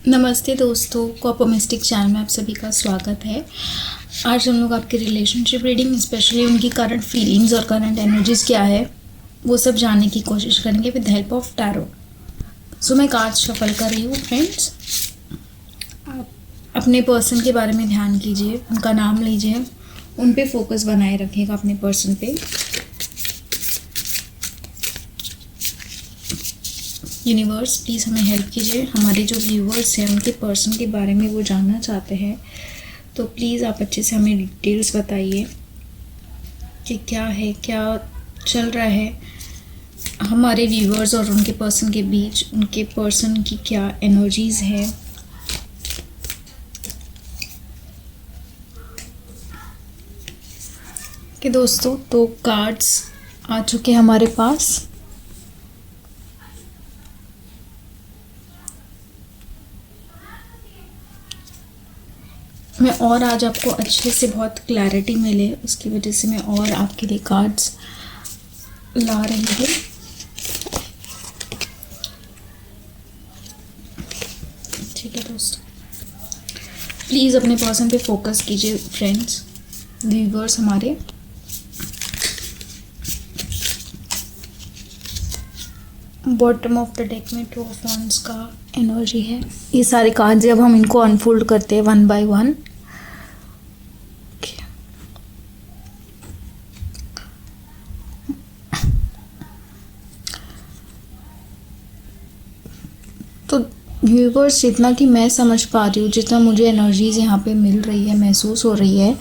नमस्ते दोस्तों, copper mistake channel में आप सभी का स्वागत है। आज हम लोग आपके रिलेशनशिप रीडिंग, स्पेशली उनकी करंट फीलिंग्स और करंट एनर्जीज क्या है वो सब जानने की कोशिश करेंगे विद हेल्प ऑफ टैरो। सो मैं कार्ड शफल कर रही हूँ। फ्रेंड्स, आप अपने पर्सन के बारे में ध्यान कीजिए, उनका नाम लीजिए, उन पे फोकस बनाए रखिएगा अपने पर्सन पे। यूनिवर्स प्लीज़ हमें हेल्प कीजिए। हमारे जो व्यूवर्स हैं उनके पर्सन के बारे में वो जानना चाहते हैं, तो प्लीज़ आप अच्छे से हमें डिटेल्स बताइए कि क्या है, क्या चल रहा है हमारे व्यूवर्स और उनके पर्सन के बीच, उनके पर्सन की क्या एनर्जीज़ है। कि दोस्तों, तो कार्ड्स आ चुके हमारे पास। मैं और आज आपको अच्छे से बहुत क्लैरिटी मिले उसकी वजह से मैं और आपके लिए कार्ड्स ला रही हूँ। ठीक है दोस्तों, प्लीज़ अपने पर्सन पे फोकस कीजिए फ्रेंड्स, व्यूवर्स हमारे। बॉटम ऑफ द डेक में 2 ऑफ वांड्स का एनर्जी है। ये सारे कार्ड जब हम इनको अनफोल्ड करते हैं 1 बाय 1, तो व्यूवर्स, जितना कि मैं समझ पा रही हूँ, जितना मुझे एनर्जीज यहाँ पे मिल रही है, महसूस हो रही है,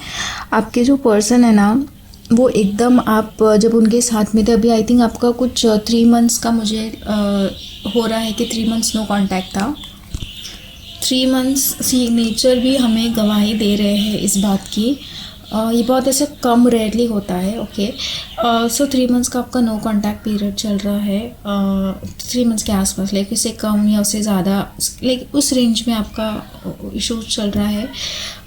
आपके जो पर्सन है ना वो एकदम, आप जब उनके साथ में थे अभी, आई थिंक आपका कुछ 3 मंथ्स का मुझे हो रहा है कि 3 मंथ्स नो कांटेक्ट था। 3 मंथ्स सिग्नेचर भी हमें गवाही दे रहे हैं इस बात की। ये बहुत ऐसा कम रेयरली होता है। ओके, सो 3 मंथ्स का आपका नो कांटेक्ट पीरियड चल रहा है। 3 मंथ्स के आसपास, लाइक इससे कम या उससे ज़्यादा, लाइक उस रेंज में आपका इशूज चल रहा है।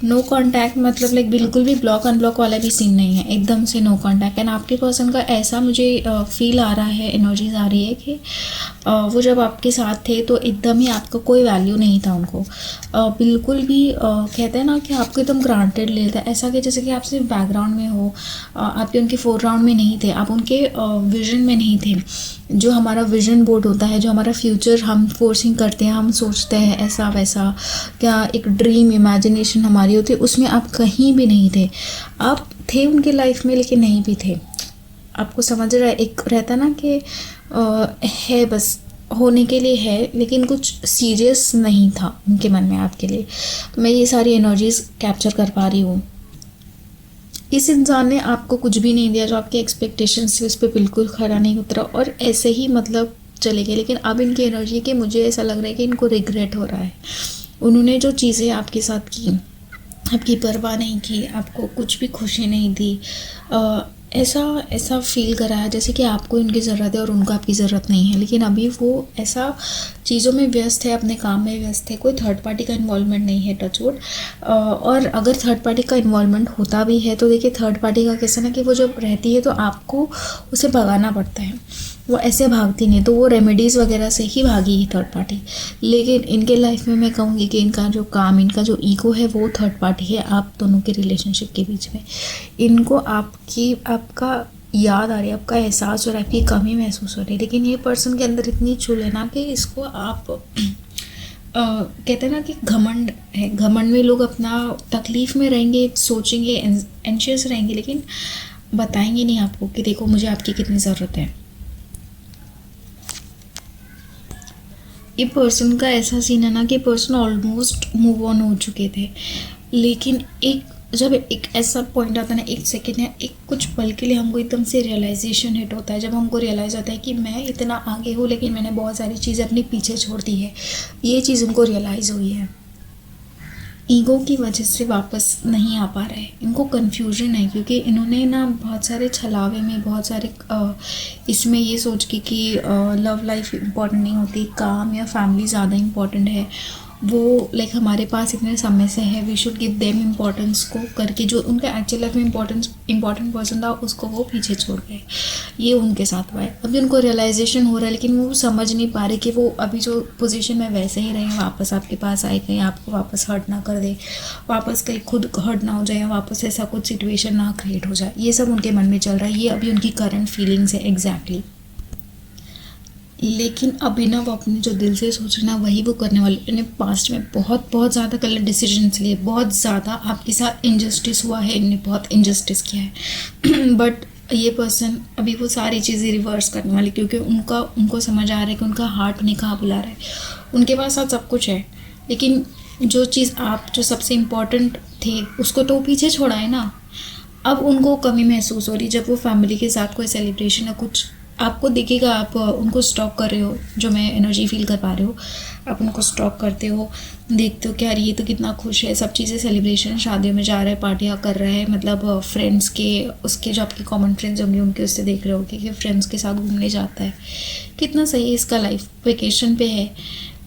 नो कांटेक्ट मतलब लाइक बिल्कुल भी ब्लॉक अनब्लॉक वाला भी सीन नहीं है, एकदम से नो कांटेक्ट। एंड आपके पर्सन का ऐसा मुझे फील आ रहा है, एनर्जीज आ रही है कि वो जब आपके साथ थे तो एकदम ही आपका कोई वैल्यू नहीं था उनको, बिल्कुल भी। कहते हैं ना कि आपको एकदम ग्रांटेड ले लेता है, ऐसा कि जैसे कि आप सिर्फ बैकग्राउंड में हो, आपके उनके फोरग्राउंड में नहीं थे, आप उनके विजन में नहीं थे। जो हमारा विजन बोर्ड होता है, जो हमारा फ्यूचर हम फोर्सिंग करते हैं, हम सोचते हैं ऐसा वैसा, क्या एक ड्रीम इमेजिनेशन हमारी होती है, उसमें आप कहीं भी नहीं थे। आप थे उनके लाइफ में लेकिन नहीं भी थे। आपको समझ रहा है, एक रहता ना कि है बस होने के लिए है, लेकिन कुछ सीरियस नहीं था उनके मन में आपके लिए। मैं ये सारी एनर्जीज कैप्चर कर पा रही हूँ। इस इंसान ने आपको कुछ भी नहीं दिया, जो आपके एक्सपेक्टेशंस थी उस पर बिल्कुल खरा नहीं उतरा और ऐसे ही मतलब चले गए। लेकिन अब इनकी एनर्जी के मुझे ऐसा लग रहा है कि इनको रिग्रेट हो रहा है। उन्होंने जो चीज़ें आपके साथ की, आपकी परवाह नहीं की, आपको कुछ भी खुशी नहीं दी, ऐसा फील कराया जैसे कि आपको इनकी ज़रूरत है और उनको आपकी ज़रूरत नहीं है। लेकिन अभी वो ऐसा चीज़ों में व्यस्त है, अपने काम में व्यस्त है, कोई थर्ड पार्टी का इन्वॉल्वमेंट नहीं है, टचवुड। और अगर थर्ड पार्टी का इन्वॉल्वमेंट होता भी है तो देखिए, थर्ड पार्टी का कैसे ना कि वो जब रहती है तो आपको उसे भगाना पड़ता है, वो ऐसे भागती नहीं, तो वो रेमेडीज़ वगैरह से ही भागी है थर्ड पार्टी। लेकिन इनके लाइफ में मैं कहूँगी कि इनका जो काम, इनका जो ईगो है वो थर्ड पार्टी है आप दोनों के रिलेशनशिप के बीच में। इनको आपका याद आ रही है, आपका एहसास हो रहा है, आपकी कमी महसूस हो रही है। लेकिन ये पर्सन के अंदर इतनी चुल है ना कि इसको आप कहते हैं ना कि घमंड है। घमंड में लोग अपना तकलीफ़ में रहेंगे, सोचेंगे, एंशियस रहेंगे, लेकिन बताएंगे नहीं आपको कि देखो मुझे आपकी कितनी ज़रूरत है। ये पर्सन का ऐसा सीन है ना कि पर्सन ऑलमोस्ट मूव ऑन हो चुके थे, लेकिन जब एक ऐसा पॉइंट आता है ना, 1 सेकेंड या एक कुछ पल के लिए हमको एकदम से रियलाइजेशन हिट होता है, जब हमको रियलाइज़ होता है कि मैं इतना आगे हूँ लेकिन मैंने बहुत सारी चीज़ें अपने पीछे छोड़ दी है। ये चीज़ उनको रियलाइज़ हुई है। ईगो की वजह से वापस नहीं आ पा रहे, इनको कन्फ्यूजन है, क्योंकि इन्होंने ना बहुत सारे छलावे में, बहुत सारे इसमें ये सोच के कि लव लाइफ इम्पॉर्टेंट नहीं होती, काम या फैमिली ज़्यादा इम्पॉर्टेंट है, वो लाइक हमारे पास इतने समय से है, we should give them importance को करके जो उनका एक्चुअल लाइफ में इम्पोर्टेंट पर्सन था उसको वो पीछे छोड़ गए। ये उनके साथ हुआ है। अभी उनको रियलाइजेशन हो रहा है लेकिन वो समझ नहीं पा रहे कि वो अभी जो पोजीशन में वैसे ही रहे, वापस आपके पास आए, कहीं आपको वापस हर्ट ना कर दे, वापस कहीं खुद हर्ट ना हो जाए, वापस ऐसा कुछ सिचुएशन ना क्रिएट हो जाए। ये सब उनके मन में चल रहा है। ये अभी उनकी करंट फीलिंग्स है एग्जैक्टली। लेकिन अभी ना वो अपने जो दिल से सोच रहे ना वही वो करने वाले। इन्हें पास्ट में बहुत बहुत ज़्यादा गलत डिसीजंस लिए, बहुत ज़्यादा आपके साथ इनजस्टिस हुआ है, इन्हें बहुत इनजस्टिस किया है बट ये पर्सन अभी वो सारी चीज़ें रिवर्स करने वाली, क्योंकि उनको समझ आ रहा है कि उनका हार्ट उन्हें कहाँ बुला रहा है। उनके पास आज सब कुछ है लेकिन जो चीज़ आप जो सबसे इम्पोर्टेंट थे उसको तो पीछे छोड़ा है ना। अब उनको कमी महसूस हो रही जब वो फैमिली के साथ कोई सेलिब्रेशन या कुछ आपको दिखेगा, आप उनको स्टॉक कर रहे हो, जो मैं एनर्जी फील कर पा रहे हो, आप उनको स्टॉक करते हो, देखते हो कि यार ये तो कितना खुश है, सब चीज़ें सेलिब्रेशन, शादियों में जा रहा है, पार्टियाँ कर रहा है, मतलब फ्रेंड्स के उसके जो आपके कॉमन फ्रेंड्स होंगे उनके उससे देख रहे हो कि फ्रेंड्स के साथ घूमने जाता है, कितना सही है इसका लाइफ, वेकेशन पे है।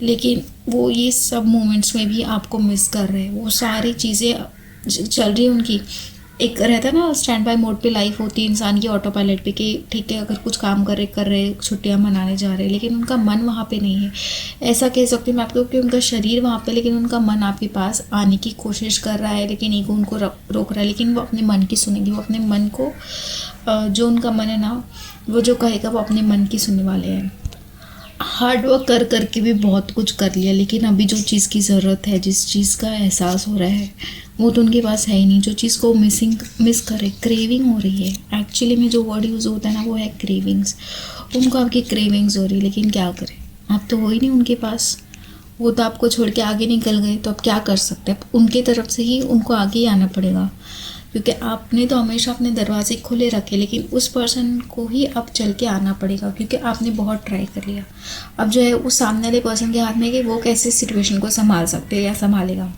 लेकिन वो ये सब मोमेंट्स में भी आपको मिस कर रहे हैं। वो सारी चीज़ें चल रही है उनकी, एक रहता है ना स्टैंड बाय मोड पे लाइफ होती है इंसान की, ऑटो पायलट पे, कि ठीक है अगर कुछ काम कर रहे छुट्टियां मनाने जा रहे हैं लेकिन उनका मन वहाँ पे नहीं है। ऐसा कह सकती हूँ मैं आपको कि उनका शरीर वहाँ पे लेकिन उनका मन आपके पास आने की कोशिश कर रहा है, लेकिन ईगो उनको रोक रहा है। लेकिन वो अपने मन की सुनेंगे, वो अपने मन को जो उनका मन है ना वो जो कहेगा वो अपने मन की सुनने वाले हैं। हार्ड वर्क कर करके भी बहुत कुछ कर लिया लेकिन अभी जो चीज़ की ज़रूरत है, जिस चीज़ का एहसास हो रहा है वो तो उनके पास है ही नहीं। जो चीज़ को मिस कर रहे, क्रेविंग हो रही है। एक्चुअली में जो वर्ड यूज़ होता है ना वो है क्रेविंग्स। उनको आपकी क्रेविंग्स हो रही है लेकिन क्या करें, आप तो हो ही नहीं उनके पास। वो तो आपको छोड़ के आगे निकल गए, तो आप क्या कर सकते हैं। उनके तरफ से ही उनको आगे ही आना पड़ेगा, क्योंकि आपने तो हमेशा अपने दरवाजे खुले रखे, लेकिन उस पर्सन को ही अब चल के आना पड़ेगा, क्योंकि आपने बहुत ट्राई कर लिया। अब जो है उस सामने वाले पर्सन के हाथ में कि वो कैसे सिचुएशन को संभाल सकते हैं या संभालेगा।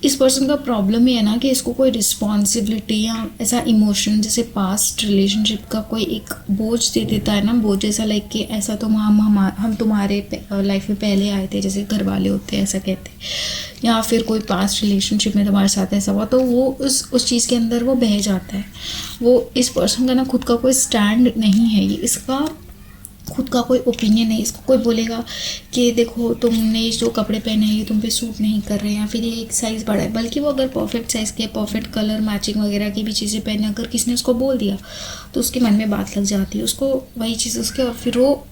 इस पर्सन का प्रॉब्लम ये है ना कि इसको कोई रिस्पॉन्सिबिलिटी या ऐसा इमोशन जैसे पास्ट रिलेशनशिप का कोई एक बोझ दे देता है ना, बोझ जैसा, लाइक कि ऐसा तो हम तुम्हारे लाइफ में पहले आए थे, जैसे घर वाले होते हैं ऐसा कहते हैं, या फिर कोई पास्ट रिलेशनशिप में तुम्हारे साथ ऐसा हुआ, तो वो उस चीज़ के अंदर वो बह जाता है। वो इस पर्सन का ना खुद का कोई स्टैंड नहीं है, ये इसका खुद का कोई ओपिनियन है। इसको कोई बोलेगा कि देखो तुमने जो कपड़े पहने हैं ये तुम पे सूट नहीं कर रहे हैं, या फिर ये एक साइज़ बड़ा है, बल्कि वो अगर परफेक्ट साइज़ के परफेक्ट कलर मैचिंग वगैरह की भी चीज़ें पहने, अगर किसी ने उसको बोल दिया तो उसके मन में बात लग जाती है, उसको वही चीज़ उसके, और फिर वो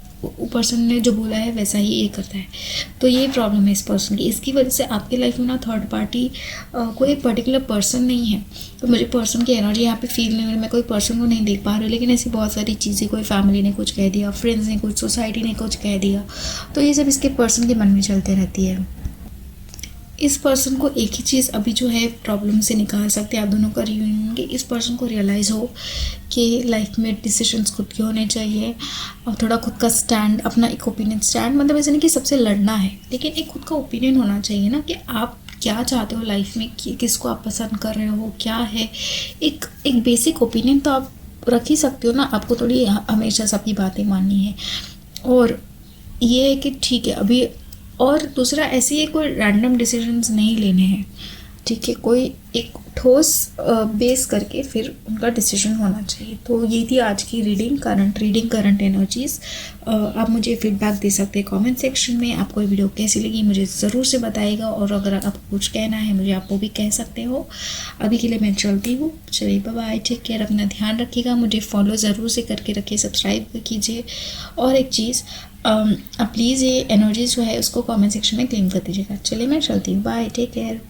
पर्सन ने जो बोला है वैसा ही ये करता है। तो ये प्रॉब्लम है इस पर्सन की। इसकी वजह से आपकी लाइफ में ना थर्ड पार्टी कोई एक पर्टिकुलर पर्सन नहीं है। तो मुझे पर्सन की एनर्जी यहाँ पे फील नहीं हो रही, मैं कोई पर्सन को नहीं देख पा रही हूँ, लेकिन ऐसी बहुत सारी चीज़ें, कोई फैमिली ने कुछ कह दिया, फ्रेंड्स ने कुछ, सोसाइटी ने कुछ कह दिया, तो ये सब इसके पर्सन के मन में चलते रहती है। इस पर्सन को एक ही चीज़ अभी जो है प्रॉब्लम से निकाल सकते हैं आप दोनों का रियूनियन, कि इस पर्सन को रियलाइज़ हो कि लाइफ में डिसीजंस खुद के होने चाहिए, और थोड़ा खुद का स्टैंड, अपना एक ओपिनियन, स्टैंड मतलब ऐसे नहीं कि सबसे लड़ना है, लेकिन एक खुद का ओपिनियन होना चाहिए ना, कि आप क्या चाहते हो लाइफ में, कि किसको आप पसंद कर रहे हो, क्या है। एक बेसिक ओपिनियन तो आप रख ही सकते हो ना, आपको थोड़ी हमेशा सबकी बातें माननी है। और ये है कि ठीक है अभी, और दूसरा ऐसे ही कोई रैंडम डिसीजंस नहीं लेने हैं, ठीक है, कोई एक ठोस बेस करके फिर उनका डिसीजन होना चाहिए। तो ये थी आज की रीडिंग, करंट एनर्जीज़। आप मुझे फीडबैक दे सकते हैं कमेंट सेक्शन में। आपको ये वीडियो कैसी लगी मुझे ज़रूर से बताइएगा, और अगर आपको कुछ कहना है मुझे आप वो भी कह सकते हो। अभी के लिए मैं चलती हूँ, चलिए बाय बाय, टेक केयर, अपना ध्यान रखिएगा, मुझे फॉलो ज़रूर से करके रखिए, सब्सक्राइब कीजिए। और एक चीज़, आप प्लीज़ ये एनर्जीज जो है उसको कमेंट सेक्शन में क्लेम कर दीजिएगा। चलिए मैं चलती हूँ, बाय, टेक केयर।